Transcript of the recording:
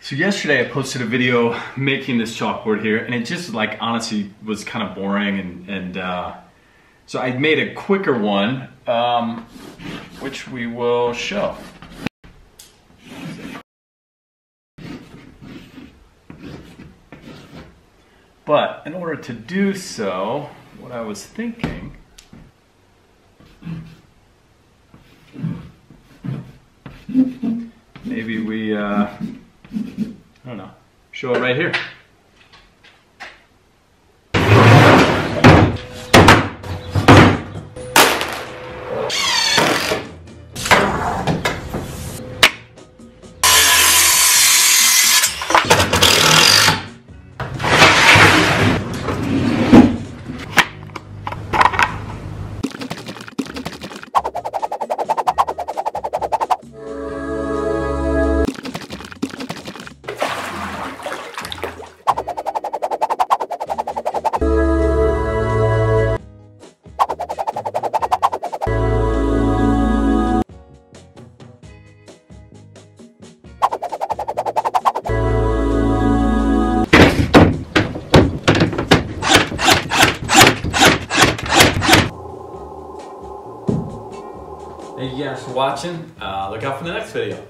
So yesterday I posted a video making this chalkboard here, and it just like honestly was kind of boring, and so I made a quicker one, which we will show. But in order to do so, what I was thinking, maybe we, I don't know, show it right here. Thank you guys for watching. Look out for the next video.